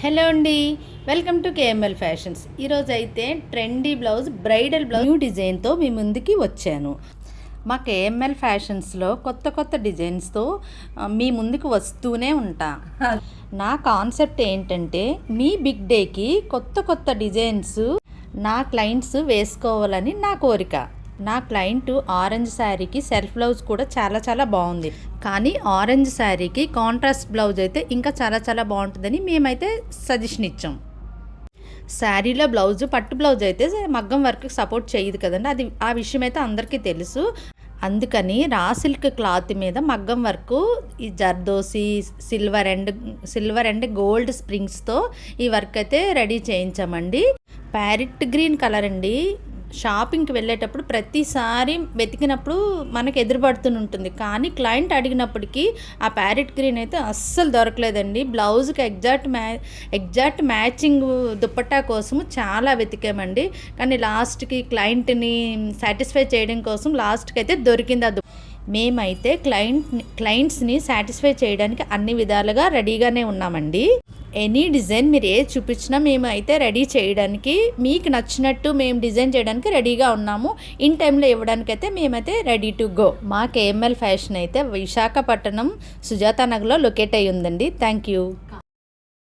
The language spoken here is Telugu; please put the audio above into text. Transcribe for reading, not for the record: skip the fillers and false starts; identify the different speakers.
Speaker 1: హలో అండి, వెల్కమ్ టు కేఎంఎల్ ఫ్యాషన్స్. ఈరోజు అయితే trendy blouse, bridal blouse new డిజైన్తో మీ ముందుకి వచ్చాను. మా కేఎంఎల్ ఫ్యాషన్స్లో కొత్త కొత్త డిజైన్స్తో మీ ముందుకు వస్తూనే ఉంటా. నా కాన్సెప్ట్ ఏంటంటే మీ బిగ్ డేకి కొత్త కొత్త డిజైన్స్ నా క్లయింట్స్ వేసుకోవాలని నా కోరిక. నా క్లయింట్ ఆరెంజ్ శారీకి సెల్ఫ్ బ్లౌజ్ కూడా చాలా చాలా బాగుంది, కానీ ఆరెంజ్ శారీకి కాంట్రాస్ట్ బ్లౌజ్ అయితే ఇంకా చాలా చాలా బాగుంటుందని మేమైతే సజెషన్ ఇచ్చాం. శారీలో బ్లౌజ్, పట్టు బ్లౌజ్ అయితే మగ్గం వర్క్ సపోర్ట్ చేయదు కదండి, అది ఆ విషయం అయితే అందరికీ తెలుసు. అందుకని రా సిల్క్ క్లాత్ మీద మగ్గం వర్క్, ఈ జర్దోసి, సిల్వర్ అండ్ గోల్డ్ స్ప్రింగ్స్తో ఈ వర్క్ అయితే రెడీ చేయించామండి. ప్యారెట్ గ్రీన్ కలర్ అండి. షాపింగ్కి వెళ్ళేటప్పుడు ప్రతిసారి వెతికినప్పుడు మనకు ఎదురుపడుతూనే ఉంటుంది, కానీ అడిగినప్పటికీ ఆ ప్యారెట్ గ్రీన్ అయితే అస్సలు దొరకలేదండి. బ్లౌజ్కి ఎగ్జాక్ట్ మ్యాచింగ్ దుప్పట్టా కోసము చాలా వెతికామండి, కానీ లాస్ట్కి క్లయింట్ని సాటిస్ఫై చేయడం కోసం లాస్ట్కి అయితే దొరికింది ఆ మేమైతే క్లయింట్స్ని సాటిస్ఫై చేయడానికి అన్ని విధాలుగా రెడీగానే ఉన్నామండి. ఎనీ డిజైన్ మీరు ఏ చూపించినా మేము అయితే రెడీ చేయడానికి, మీకు నచ్చినట్టు మేము డిజైన్ చేయడానికి రెడీగా ఉన్నాము. ఇన్ టైంలో ఇవ్వడానికైతే మేమైతే రెడీ టు గో. మా కేఎంఎల్ ఫ్యాషన్ అయితే విశాఖపట్నం సుజాతా నగర్లో లొకేట్ అయ్యి ఉందండి. Thank you.